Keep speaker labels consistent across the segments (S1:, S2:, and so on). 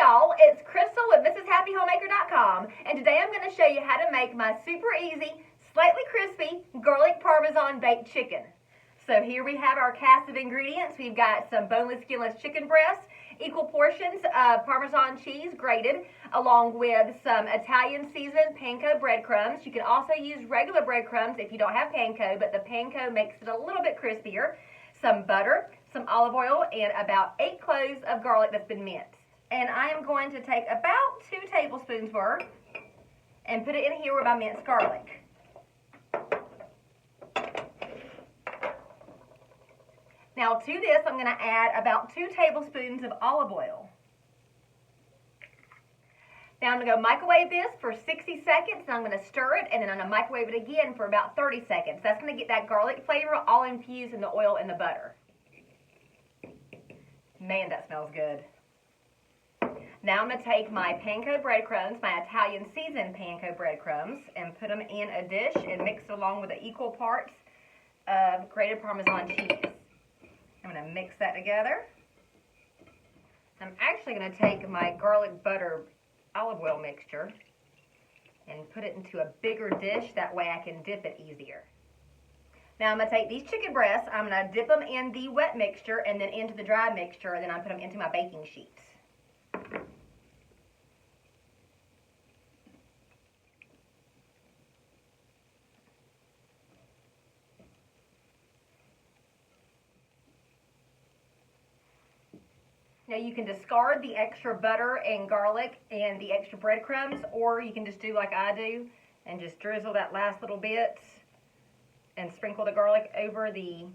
S1: y'all, it's Crystal with MrsHappyHomemaker.com, and today I'm going to show you how to make my super easy, slightly crispy, garlic Parmesan baked chicken. So here we have our cast of ingredients. We've got some boneless, skinless chicken breasts, equal portions of Parmesan cheese grated, along with some Italian seasoned panko breadcrumbs. You can also use regular breadcrumbs if you don't have panko, but the panko makes it a little bit crispier. Some butter, some olive oil, and about 8 cloves of garlic that's been minced. And I am going to take about 2 tablespoons worth and put it in here with my minced garlic. Now to this, I'm going to add about 2 tablespoons of olive oil. Now I'm going to go microwave this for 60 seconds, and I'm going to stir it, and then I'm going to microwave it again for about 30 seconds. That's going to get that garlic flavor all infused in the oil and the butter. Man, that smells good. Now I'm going to take my panko breadcrumbs, my Italian seasoned panko breadcrumbs, and put them in a dish and mix it along with the equal parts of grated Parmesan cheese. I'm going to mix that together. I'm actually going to take my garlic butter olive oil mixture and put it into a bigger dish. That way I can dip it easier. Now I'm going to take these chicken breasts, I'm going to dip them in the wet mixture and then into the dry mixture, and then I put them into my baking sheets. Now you can discard the extra butter and garlic and the extra breadcrumbs, or you can just do like I do and just drizzle that last little bit and sprinkle the garlic over the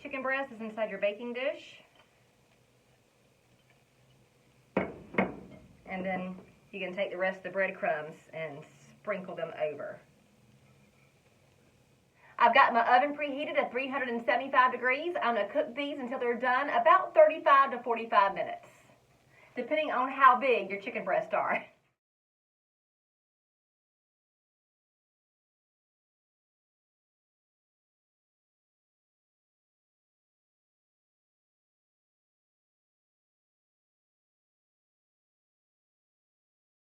S1: chicken breast that's inside your baking dish. And then you can take the rest of the breadcrumbs and sprinkle them over. I've got my oven preheated at 375 degrees. I'm going to cook these until they're done, about 35 to 45 minutes, depending on how big your chicken breasts are.